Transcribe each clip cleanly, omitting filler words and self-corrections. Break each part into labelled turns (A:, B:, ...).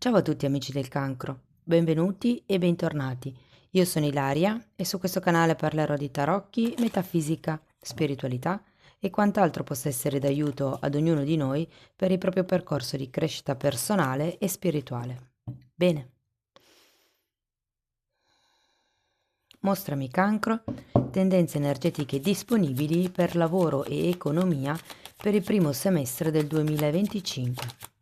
A: Ciao a tutti amici del cancro, benvenuti e bentornati. Io sono Ilaria e su questo canale parlerò di tarocchi, metafisica, spiritualità e quant'altro possa essere d'aiuto ad ognuno di noi per il proprio percorso di crescita personale e spirituale. Bene, mostrami cancro, tendenze energetiche disponibili per lavoro e economia per il primo semestre del 2025.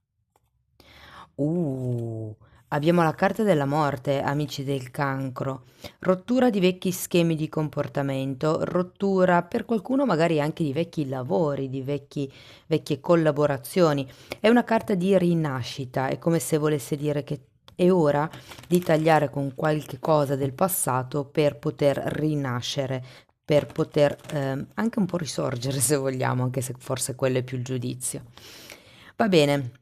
A: Uh, Abbiamo la carta della morte, amici del cancro. Rottura di vecchi schemi di comportamento, rottura per qualcuno magari anche di vecchi lavori, di vecchie collaborazioni. È una carta di rinascita, è come se volesse dire che è ora di tagliare con qualche cosa del passato per poter rinascere, per poter anche un po' risorgere se vogliamo, anche se forse quello è più il giudizio. Va bene.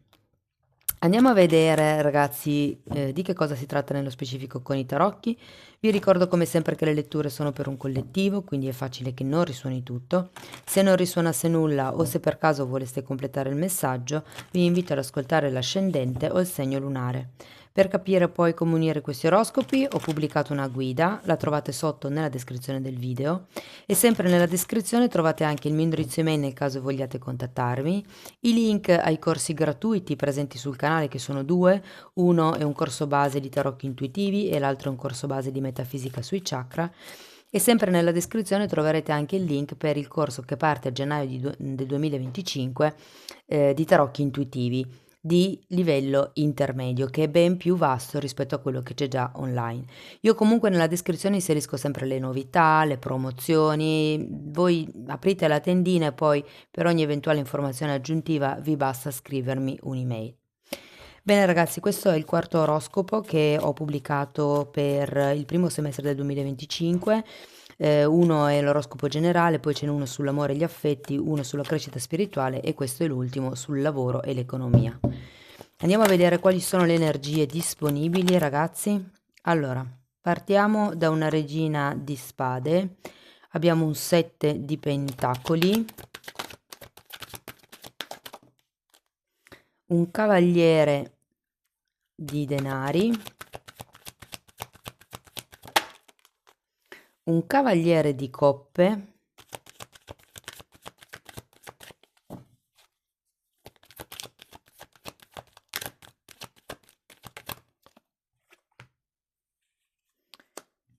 A: Andiamo a vedere, ragazzi, di che cosa si tratta nello specifico con i tarocchi. Vi ricordo come sempre che le letture sono per un collettivo, quindi è facile che non risuoni tutto. Se non risuonasse nulla o se per caso voleste completare il messaggio, vi invito ad ascoltare l'ascendente o il segno lunare. Per capire poi come unire questi oroscopi ho pubblicato una guida, la trovate sotto nella descrizione del video e sempre nella descrizione trovate anche il mio indirizzo email nel caso vogliate contattarmi, i link ai corsi gratuiti presenti sul canale che sono due, uno è un corso base di tarocchi intuitivi e l'altro è un corso base di metafisica sui chakra e sempre nella descrizione troverete anche il link per il corso che parte a gennaio del 2025 di tarocchi intuitivi di livello intermedio che è ben più vasto rispetto a quello che c'è già online. Io comunque nella descrizione inserisco sempre le novità, le promozioni, voi aprite la tendina e poi per ogni eventuale informazione aggiuntiva vi basta scrivermi un'email. Bene ragazzi, questo è il quarto oroscopo che ho pubblicato per il primo semestre del 2025. Uno è l'oroscopo generale, poi ce n'è uno sull'amore e gli affetti, uno sulla crescita spirituale e questo è l'ultimo sul lavoro e l'economia. Andiamo a vedere quali sono le energie disponibili, ragazzi. Allora, partiamo da una regina di spade, abbiamo un 7 di pentacoli, un cavaliere di denari, un cavaliere di coppe,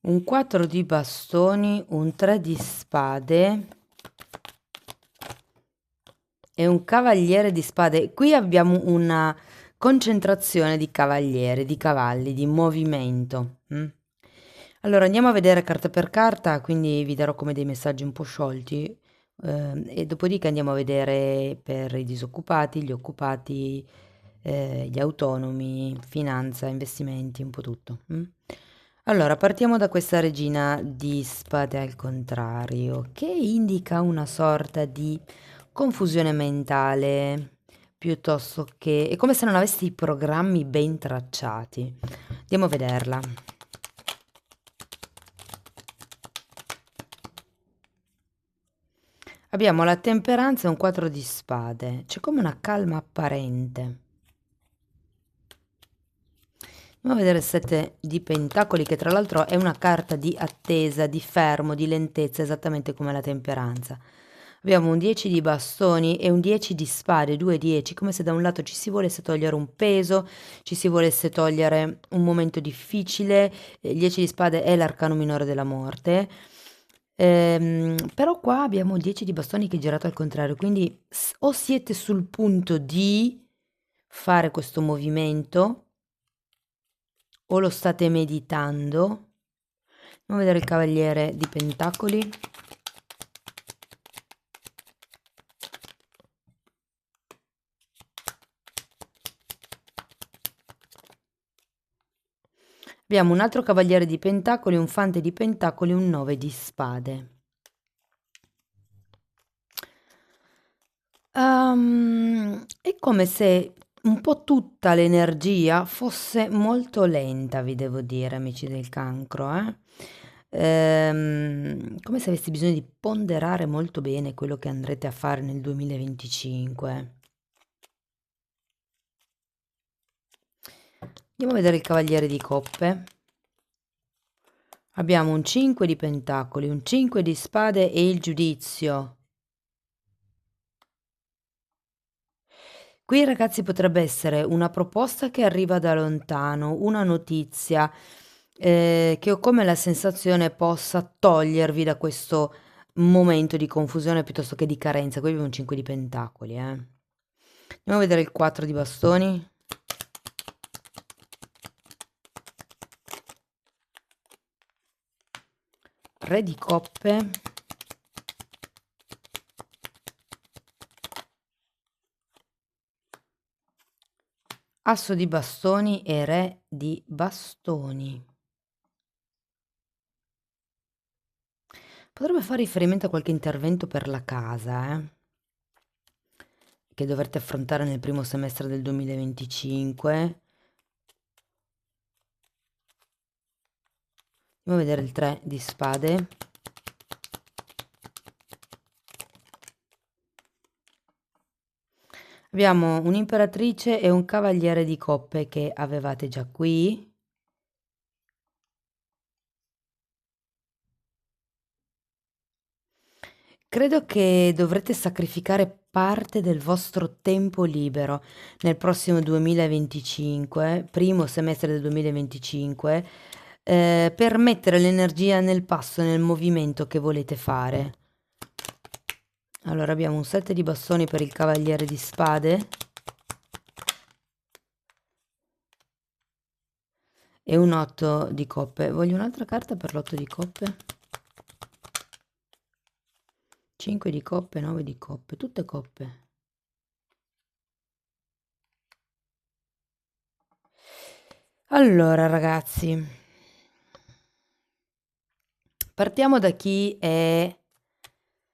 A: un 4 di bastoni, un 3 di spade e un cavaliere di spade. Qui abbiamo una concentrazione di cavalieri, di cavalli, di movimento. Allora andiamo a vedere carta per carta, quindi vi darò come dei messaggi un po' sciolti e dopodiché andiamo a vedere per i disoccupati, gli occupati, gli autonomi, finanza, investimenti, un po' tutto. Allora, partiamo da questa regina di spade al contrario, che indica una sorta di confusione mentale, piuttosto che... è come se non avessi i programmi ben tracciati. Andiamo a vederla. Abbiamo la temperanza e un 4 di spade. C'è come una calma apparente. Andiamo a vedere il 7 di pentacoli, che tra l'altro è una carta di attesa, di fermo, di lentezza, esattamente come la temperanza. Abbiamo un 10 di bastoni e un 10 di spade, 2 10, come se da un lato ci si volesse togliere un peso, ci si volesse togliere un momento difficile. Il 10 di spade è l'arcano minore della morte. Però qua abbiamo il 10 di bastoni che è girato al contrario, quindi o siete sul punto di fare questo movimento o lo state meditando. Andiamo a vedere il cavaliere di pentacoli. Abbiamo un altro cavaliere di pentacoli, un fante di pentacoli, un 9 di spade. È come se un po' tutta l'energia fosse molto lenta, vi devo dire, amici del cancro, come se avessi bisogno di ponderare molto bene quello che andrete a fare nel 2025. Andiamo a vedere il cavaliere di coppe. Abbiamo un 5 di pentacoli, un 5 di spade e il giudizio. Qui ragazzi potrebbe essere una proposta che arriva da lontano, una notizia che ho come la sensazione possa togliervi da questo momento di confusione piuttosto che di carenza. Qui abbiamo un 5 di pentacoli. Andiamo a vedere il 4 di bastoni. Re di coppe. Asso di bastoni e re di bastoni. Potrebbe fare riferimento a qualche intervento per la casa, che dovrete affrontare nel primo semestre del 2025. Andiamo a vedere il 3 di spade. Abbiamo un'imperatrice e un cavaliere di coppe che avevate già qui. Credo che dovrete sacrificare parte del vostro tempo libero nel prossimo 2025, primo semestre del 2025, per mettere l'energia nel passo, nel movimento che volete fare. Allora abbiamo un 7 di bastoni per il cavaliere di spade e un 8 di coppe. Voglio un'altra carta per l'8 di coppe. 5 di coppe, 9 di coppe, tutte coppe. Allora ragazzi, partiamo da chi è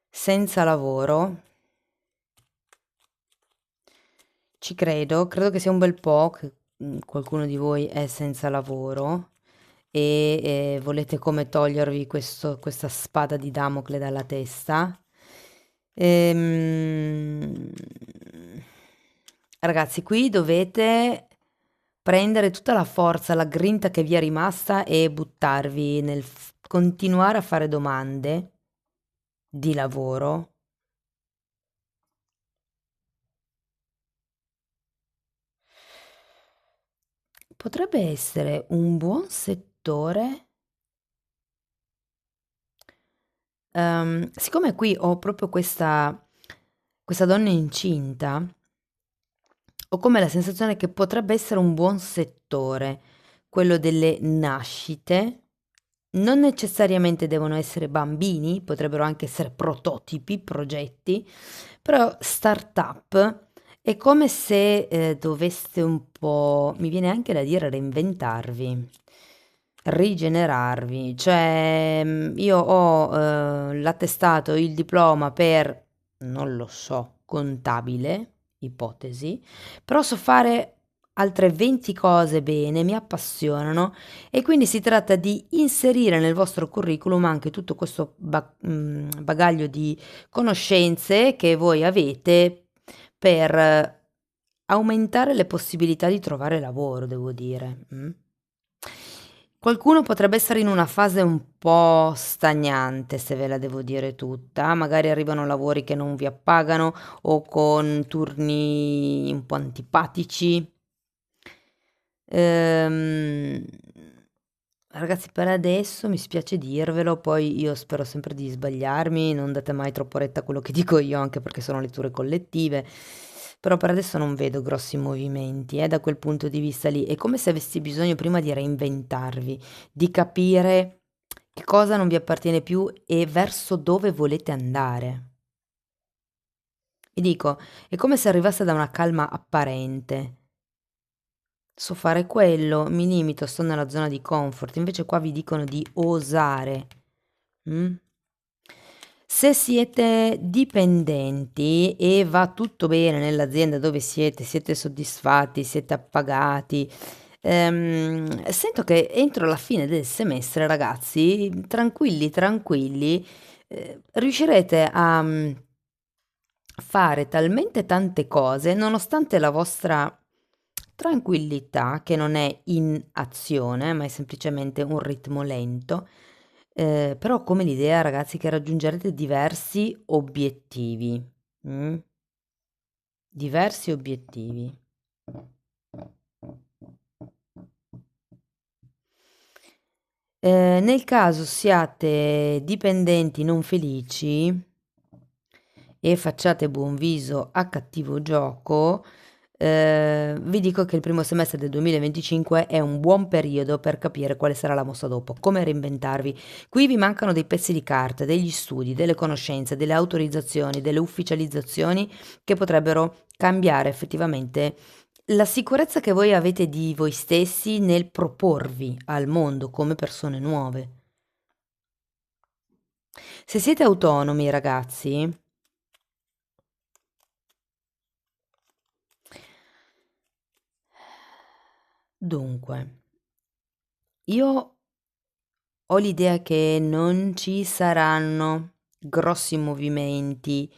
A: senza lavoro. Ci credo che sia un bel po' che qualcuno di voi è senza lavoro e volete come togliervi questa spada di Damocle dalla testa. Ehm, Ragazzi, qui dovete prendere tutta la forza, la grinta che vi è rimasta e buttarvi nel continuare a fare domande di lavoro. Potrebbe essere un buon settore. Siccome qui ho proprio questa donna incinta, ho come la sensazione che potrebbe essere un buon settore, quello delle nascite. Non necessariamente devono essere bambini, potrebbero anche essere prototipi, progetti, però startup è come se doveste un po', mi viene anche da dire, reinventarvi, rigenerarvi. Cioè, io ho l'attestato, il diploma per, non lo so, contabile, ipotesi, però so fare altre 20 cose bene, mi appassionano e quindi si tratta di inserire nel vostro curriculum anche tutto questo bagaglio di conoscenze che voi avete per aumentare le possibilità di trovare lavoro, devo dire. Qualcuno potrebbe essere in una fase un po' stagnante, se ve la devo dire tutta. Magari arrivano lavori che non vi appagano o con turni un po' antipatici. Ehm, Ragazzi, per adesso mi spiace dirvelo, poi io spero sempre di sbagliarmi, non date mai troppo retta a quello che dico io, anche perché sono letture collettive, però per adesso non vedo grossi movimenti, da quel punto di vista lì. È come se avessi bisogno prima di reinventarvi, di capire che cosa non vi appartiene più e verso dove volete andare. Vi dico, è come se arrivasse da una calma apparente. So fare quello, mi limito, sto nella zona di comfort, invece qua vi dicono di osare. Mm? Se siete dipendenti e va tutto bene nell'azienda dove siete soddisfatti, siete appagati, sento che entro la fine del semestre, ragazzi, tranquilli, tranquilli, riuscirete a fare talmente tante cose, nonostante la vostra tranquillità che non è in azione, ma è semplicemente un ritmo lento, però come l'idea, ragazzi, che raggiungerete diversi obiettivi. Mm? Diversi obiettivi. Nel caso siate dipendenti non felici e facciate buon viso a cattivo gioco, vi dico che il primo semestre del 2025 è un buon periodo per capire quale sarà la mossa dopo, come reinventarvi. Qui vi mancano dei pezzi di carta, degli studi, delle conoscenze, delle autorizzazioni, delle ufficializzazioni che potrebbero cambiare effettivamente la sicurezza che voi avete di voi stessi nel proporvi al mondo come persone nuove. Se siete autonomi, ragazzi, dunque, io ho l'idea che non ci saranno grossi movimenti,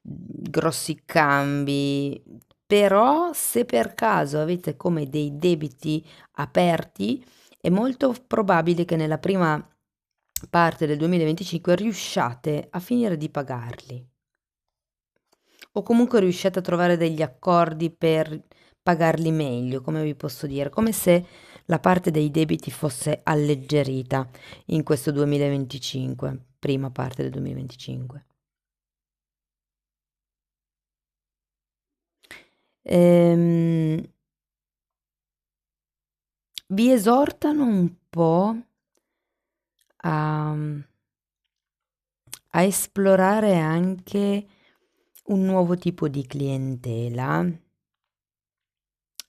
A: grossi cambi, però se per caso avete come dei debiti aperti, è molto probabile che nella prima parte del 2025 riusciate a finire di pagarli. O comunque riusciate a trovare degli accordi per pagarli meglio, come vi posso dire, come se la parte dei debiti fosse alleggerita in questo 2025, prima parte del 2025. Ehm, Vi esortano un po' a, a esplorare anche un nuovo tipo di clientela,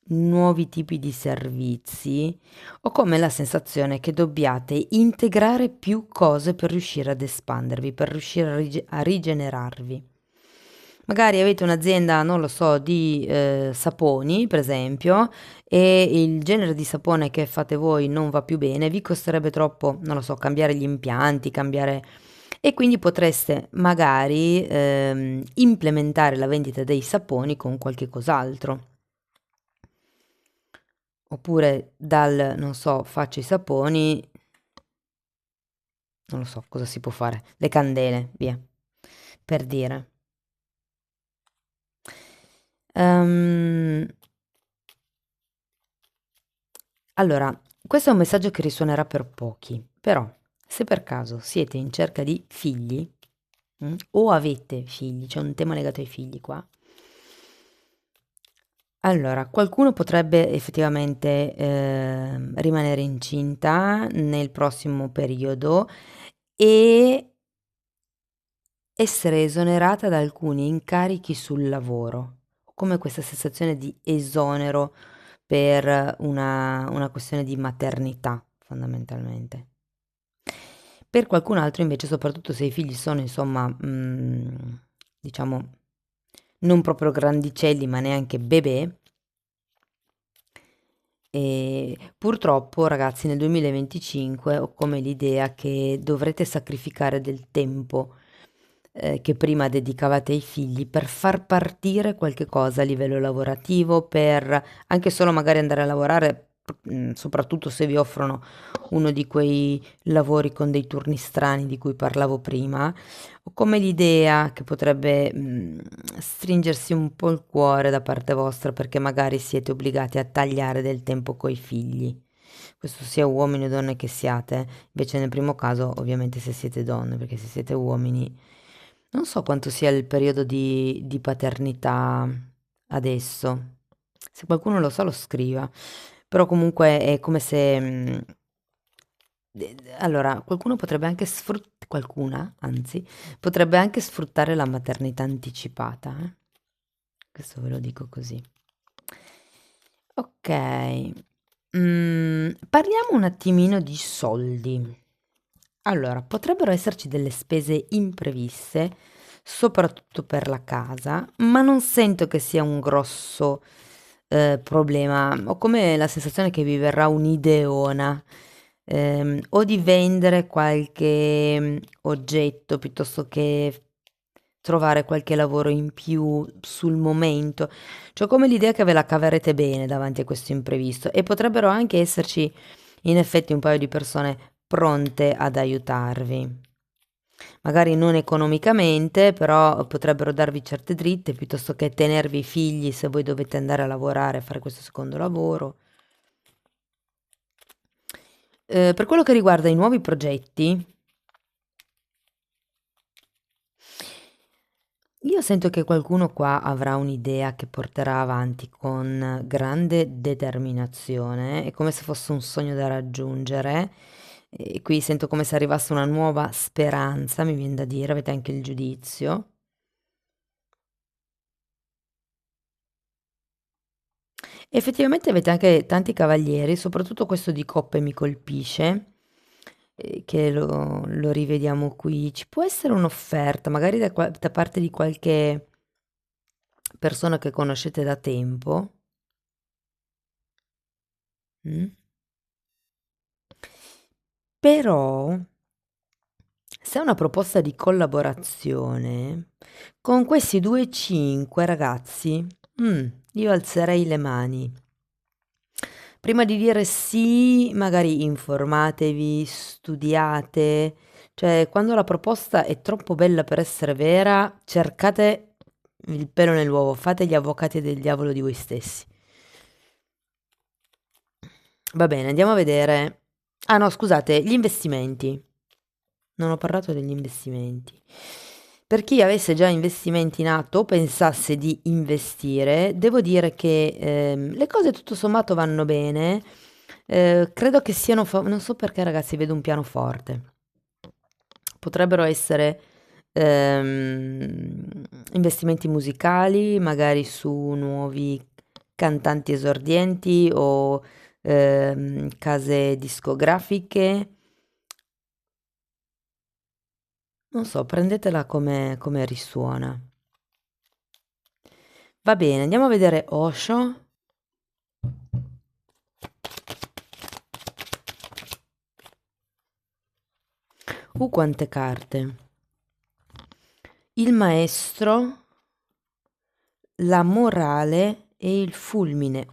A: nuovi tipi di servizi, ho come la sensazione che dobbiate integrare più cose per riuscire ad espandervi, per riuscire a rigenerarvi. Magari avete un'azienda, non lo so, di saponi, per esempio, e il genere di sapone che fate voi non va più bene, vi costerebbe troppo, non lo so, cambiare gli impianti, cambiare... E quindi potreste magari implementare la vendita dei saponi con qualche cos'altro. Oppure dal, non so, faccio i saponi, non lo so cosa si può fare, le candele, via, per dire. Ehm, allora, questo è un messaggio che risuonerà per pochi, però se per caso siete in cerca di figli, o avete figli, c'è un tema legato ai figli qua. Allora, qualcuno potrebbe effettivamente rimanere incinta nel prossimo periodo e essere esonerata da alcuni incarichi sul lavoro, come questa sensazione di esonero per una questione di maternità, fondamentalmente. Per qualcun altro invece, soprattutto se i figli sono insomma, diciamo, non proprio grandicelli, ma neanche bebè, e purtroppo, ragazzi, nel 2025 ho come l'idea che dovrete sacrificare del tempo che prima dedicavate ai figli per far partire qualche cosa a livello lavorativo, per anche solo magari andare a lavorare, soprattutto se vi offrono uno di quei lavori con dei turni strani di cui parlavo prima. Ho come l'idea che potrebbe stringersi un po' il cuore da parte vostra perché magari siete obbligati a tagliare del tempo coi figli. Questo sia uomini o donne che siate, invece nel primo caso ovviamente se siete donne, perché se siete uomini non so quanto sia il periodo di paternità adesso. Se qualcuno lo sa lo scriva. Però comunque è come se... allora, qualcuno potrebbe anche sfruttare, qualcuna, anzi, potrebbe anche sfruttare la maternità anticipata. Questo ve lo dico così. Ok, parliamo un attimino di soldi. Allora, potrebbero esserci delle spese impreviste, soprattutto per la casa, ma non sento che sia un grosso problema. Ho come la sensazione che vi verrà un'ideona, o di vendere qualche oggetto piuttosto che trovare qualche lavoro in più sul momento. C'ho come l'idea che ve la caverete bene davanti a questo imprevisto e potrebbero anche esserci in effetti un paio di persone pronte ad aiutarvi. Magari non economicamente, però potrebbero darvi certe dritte piuttosto che tenervi i figli se voi dovete andare a lavorare, a fare questo secondo lavoro. Per quello che riguarda i nuovi progetti, io sento che qualcuno qua avrà un'idea che porterà avanti con grande determinazione, è come se fosse un sogno da raggiungere. E qui sento come se arrivasse una nuova speranza, mi viene da dire, avete anche il giudizio. Effettivamente avete anche tanti cavalieri, soprattutto questo di coppe mi colpisce, che lo rivediamo qui. Ci può essere un'offerta, magari da parte di qualche persona che conoscete da tempo. Mm? Però, se è una proposta di collaborazione, con questi 2,5 ragazzi, io alzerei le mani. Prima di dire sì, magari informatevi, studiate, cioè quando la proposta è troppo bella per essere vera, cercate il pelo nell'uovo, fate gli avvocati del diavolo di voi stessi. Va bene, andiamo a vedere. Ah no, scusate, gli investimenti. Non ho parlato degli investimenti. Per chi avesse già investimenti in atto o pensasse di investire, devo dire che le cose tutto sommato vanno bene. Credo che siano, non so perché ragazzi, vedo un pianoforte. Potrebbero essere investimenti musicali, magari su nuovi cantanti esordienti o case discografiche. Non so, prendetela come risuona. Va bene, andiamo a vedere Osho. Quante carte. Il maestro, la morale e il fulmine.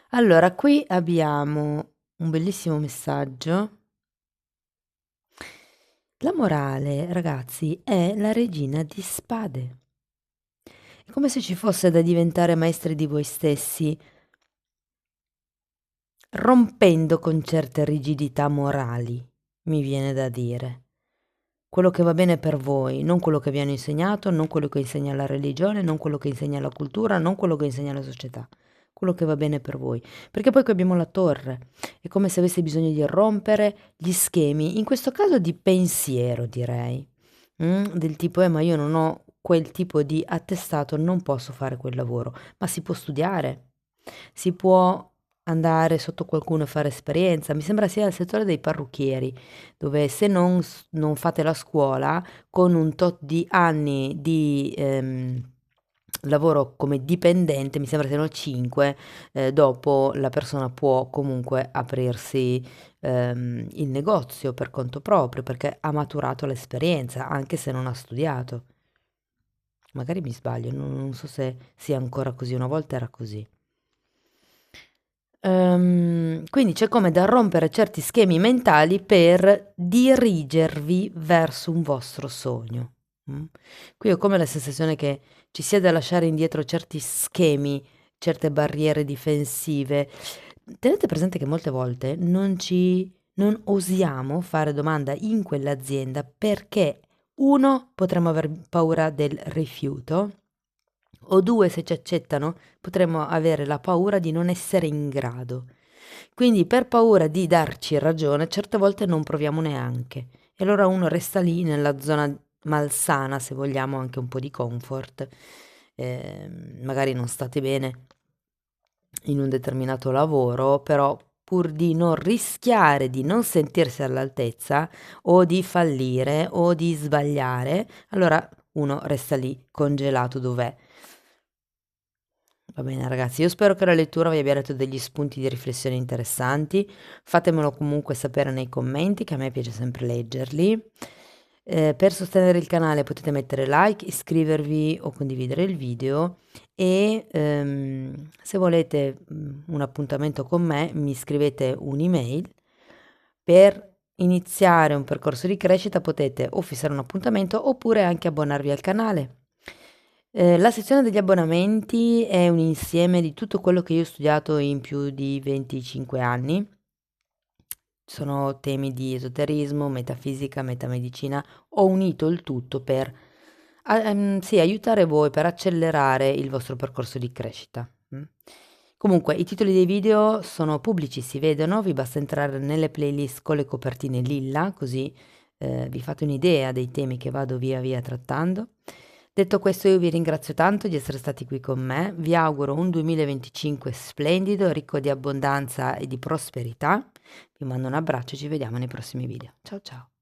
A: Allora, qui abbiamo un bellissimo messaggio. La morale, ragazzi, è la regina di spade. È come se ci fosse da diventare maestri di voi stessi, rompendo con certe rigidità morali, mi viene da dire. Quello che va bene per voi, non quello che vi hanno insegnato, non quello che insegna la religione, non quello che insegna la cultura, non quello che insegna la società. Quello che va bene per voi. Perché poi qui abbiamo la torre. È come se avesse bisogno di rompere gli schemi, in questo caso di pensiero, direi. Del tipo, ma io non ho quel tipo di attestato, non posso fare quel lavoro. Ma si può studiare, si può andare sotto qualcuno e fare esperienza. Mi sembra sia il settore dei parrucchieri, dove se non fate la scuola, con un tot di anni di lavoro come dipendente, mi sembra siano 5, dopo la persona può comunque aprirsi il negozio per conto proprio, perché ha maturato l'esperienza, anche se non ha studiato. Magari mi sbaglio, non so se sia ancora così, una volta era così. Quindi c'è come da rompere certi schemi mentali per dirigervi verso un vostro sogno. Qui ho come la sensazione che ci sia da lasciare indietro certi schemi, certe barriere difensive. Tenete presente che molte volte non osiamo fare domanda in quell'azienda perché uno, potremmo aver paura del rifiuto, o due, se ci accettano, potremmo avere la paura di non essere in grado. Quindi per paura di darci ragione, certe volte non proviamo neanche. E allora uno resta lì nella zona malsana, se vogliamo, anche un po' di comfort. Magari non state bene in un determinato lavoro, però pur di non rischiare di non sentirsi all'altezza o di fallire o di sbagliare, allora uno resta lì congelato dov'è. Va bene ragazzi, io spero che la lettura vi abbia dato degli spunti di riflessione interessanti, fatemelo comunque sapere nei commenti che a me piace sempre leggerli. Per sostenere il canale potete mettere like, iscrivervi o condividere il video e, se volete, un appuntamento con me, mi scrivete un'email. Per iniziare un percorso di crescita potete o fissare un appuntamento oppure anche abbonarvi al canale. La sezione degli abbonamenti è un insieme di tutto quello che io ho studiato in più di 25 anni. Sono temi di esoterismo, metafisica, metamedicina. Ho unito il tutto per sì, aiutare voi, per accelerare il vostro percorso di crescita. Comunque, i titoli dei video sono pubblici, si vedono, vi basta entrare nelle playlist con le copertine lilla, così vi fate un'idea dei temi che vado via via trattando. Detto questo, io vi ringrazio tanto di essere stati qui con me, vi auguro un 2025 splendido, ricco di abbondanza e di prosperità. Vi mando un abbraccio e ci vediamo nei prossimi video. Ciao ciao!